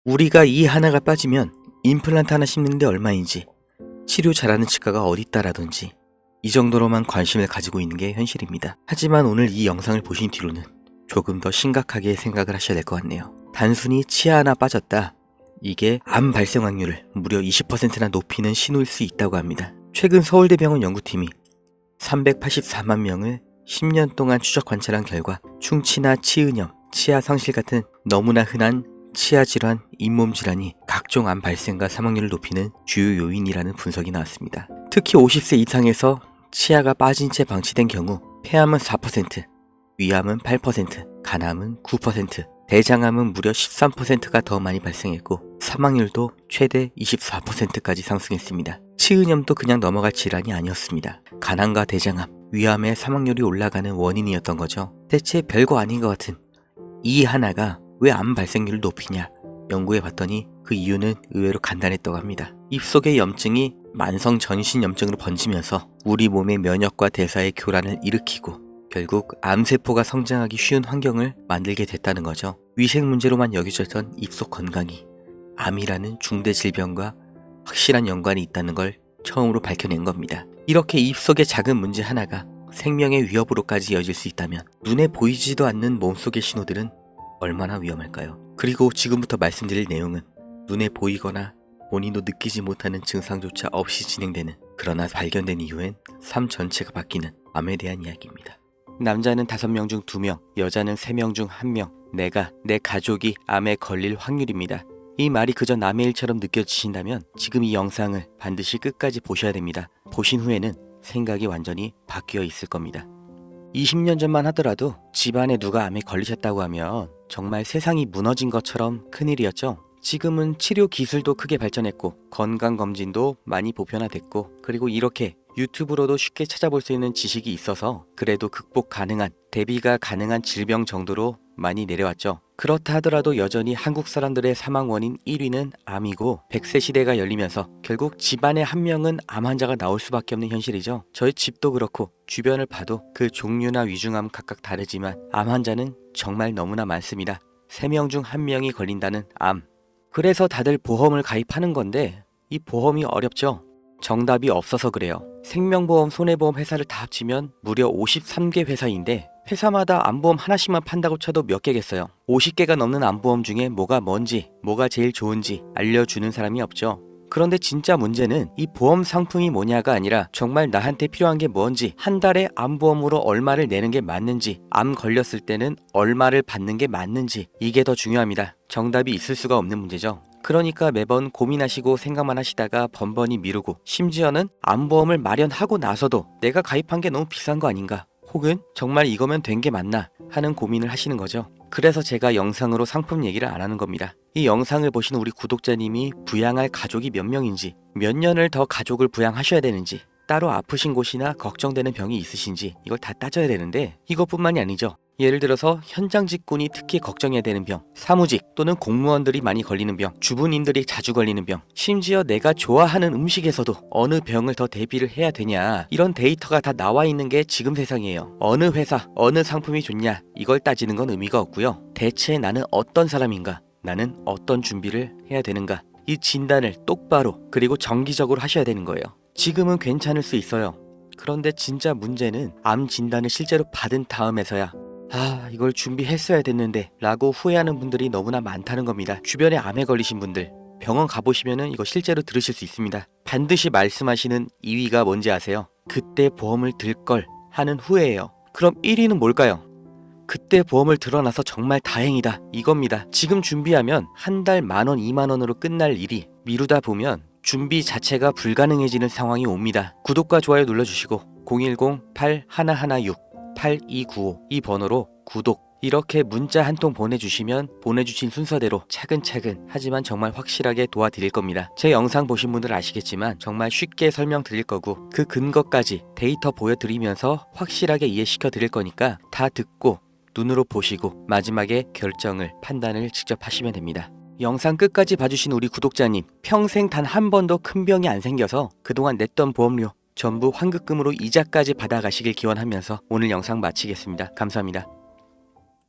우리가 이 하나가 빠지면 임플란트 하나 심는데 얼마인지, 치료 잘하는 치과가 어딨다라든지 이 정도로만 관심을 가지고 있는 게 현실입니다. 하지만 오늘 이 영상을 보신 뒤로는 조금 더 심각하게 생각을 하셔야 될 것 같네요. 단순히 치아 하나 빠졌다, 이게 암 발생 확률을 무려 20%나 높이는 신호일 수 있다고 합니다. 최근 서울대병원 연구팀이 384만 명을 10년 동안 추적 관찰한 결과 충치나 치은염, 치아 성실 같은 너무나 흔한 치아 질환, 잇몸 질환이 각종 암 발생과 사망률을 높이는 주요 요인이라는 분석이 나왔습니다. 특히 50세 이상에서 치아가 빠진 채 방치된 경우 폐암은 4%, 위암은 8%, 간암은 9%, 대장암은 무려 13%가 더 많이 발생했고 사망률도 최대 24%까지 상승했습니다. 치은염도 그냥 넘어갈 질환이 아니었습니다. 간암과 대장암, 위암의 사망률이 올라가는 원인이었던 거죠. 대체 별거 아닌 것 같은 이 하나가 왜 암 발생률을 높이냐 연구해봤더니 그 이유는 의외로 간단했다고 합니다. 입속의 염증이 만성 전신염증으로 번지면서 우리 몸의 면역과 대사의 교란을 일으키고 결국 암세포가 성장하기 쉬운 환경을 만들게 됐다는 거죠. 위생 문제로만 여겨졌던 입속 건강이 암이라는 중대 질병과 확실한 연관이 있다는 걸 처음으로 밝혀낸 겁니다. 이렇게 입속의 작은 문제 하나가 생명의 위협으로까지 이어질 수 있다면 눈에 보이지도 않는 몸속의 신호들은 얼마나 위험할까요? 그리고 지금부터 말씀드릴 내용은 눈에 보이거나 본인도 느끼지 못하는 증상조차 없이 진행되는, 그러나 발견된 이후엔 삶 전체가 바뀌는 암에 대한 이야기입니다. 남자는 5명 중 2명, 여자는 3명 중 1명, 내가, 내 가족이 암에 걸릴 확률입니다. 이 말이 그저 남의 일처럼 느껴지신다면 지금 이 영상을 반드시 끝까지 보셔야 됩니다. 보신 후에는 생각이 완전히 바뀌어 있을 겁니다. 20년 전만 하더라도 집안에 누가 암에 걸리셨다고 하면 정말 세상이 무너진 것처럼 큰일이었죠. 지금은 치료 기술도 크게 발전했고 건강검진도 많이 보편화됐고, 그리고 이렇게 유튜브로도 쉽게 찾아볼 수 있는 지식이 있어서 그래도 극복 가능한, 대비가 가능한 질병 정도로 많이 내려왔죠. 그렇다 하더라도 여전히 한국 사람들의 사망 원인 1위는 암이고 100세 시대가 열리면서 결국 집안에 한 명은 암 환자가 나올 수밖에 없는 현실이죠. 저희 집도 그렇고 주변을 봐도 그 종류나 위중암 각각 다르지만 암 환자는 정말 너무나 많습니다. 3명 중 1명이 걸린다는 암. 그래서 다들 보험을 가입하는 건데 이 보험이 어렵죠. 정답이 없어서 그래요. 생명보험, 손해보험 회사를 다 합치면 무려 53개 회사인데 회사마다 암보험 하나씩만 판다고 쳐도 몇 개겠어요. 50개가 넘는 암보험 중에 뭐가 뭔지, 뭐가 제일 좋은지 알려주는 사람이 없죠. 그런데 진짜 문제는 이 보험 상품이 뭐냐가 아니라 정말 나한테 필요한 게 뭔지, 한 달에 암보험으로 얼마를 내는 게 맞는지, 암 걸렸을 때는 얼마를 받는 게 맞는지, 이게 더 중요합니다. 정답이 있을 수가 없는 문제죠. 그러니까 매번 고민하시고 생각만 하시다가 번번이 미루고, 심지어는 암보험을 마련하고 나서도 내가 가입한 게 너무 비싼 거 아닌가, 혹은 정말 이거면 된 게 맞나 하는 고민을 하시는 거죠. 그래서 제가 영상으로 상품 얘기를 안 하는 겁니다. 이 영상을 보시는 우리 구독자님이 부양할 가족이 몇 명인지, 몇 년을 더 가족을 부양하셔야 되는지, 따로 아프신 곳이나 걱정되는 병이 있으신지 이걸 다 따져야 되는데 이것뿐만이 아니죠. 예를 들어서 현장 직군이 특히 걱정해야 되는 병, 사무직 또는 공무원들이 많이 걸리는 병, 주부님들이 자주 걸리는 병, 심지어 내가 좋아하는 음식에서도 어느 병을 더 대비를 해야 되냐, 이런 데이터가 다 나와 있는 게 지금 세상이에요. 어느 회사, 어느 상품이 좋냐 이걸 따지는 건 의미가 없고요. 대체 나는 어떤 사람인가, 나는 어떤 준비를 해야 되는가, 이 진단을 똑바로 그리고 정기적으로 하셔야 되는 거예요. 지금은 괜찮을 수 있어요. 그런데 진짜 문제는 암 진단을 실제로 받은 다음에서야 이걸 준비했어야 됐는데 라고 후회하는 분들이 너무나 많다는 겁니다. 주변에 암에 걸리신 분들 병원 가보시면은 이거 실제로 들으실 수 있습니다. 반드시 말씀하시는 2위가 뭔지 아세요? 그때 보험을 들걸 하는 후회예요. 그럼 1위는 뭘까요? 그때 보험을 들어놔서 정말 다행이다 이겁니다. 지금 준비하면 한 달 10,000원, 20,000원으로 끝날 일이 미루다 보면 준비 자체가 불가능해지는 상황이 옵니다. 구독과 좋아요 눌러주시고 010-8116-8295 이 번호로 구독, 이렇게 문자 한 통 보내주시면 보내주신 순서대로 차근차근 하지만 정말 확실하게 도와드릴 겁니다. 제 영상 보신 분들 아시겠지만 정말 쉽게 설명드릴 거고 그 근거까지 데이터 보여드리면서 확실하게 이해시켜 드릴 거니까 다 듣고 눈으로 보시고 마지막에 결정을, 판단을 직접 하시면 됩니다. 영상 끝까지 봐주신 우리 구독자님, 평생 단 한 번도 큰 병이 안 생겨서 그동안 냈던 보험료 전부 환급금으로 이자까지 받아가시길 기원하면서 오늘 영상 마치겠습니다. 감사합니다.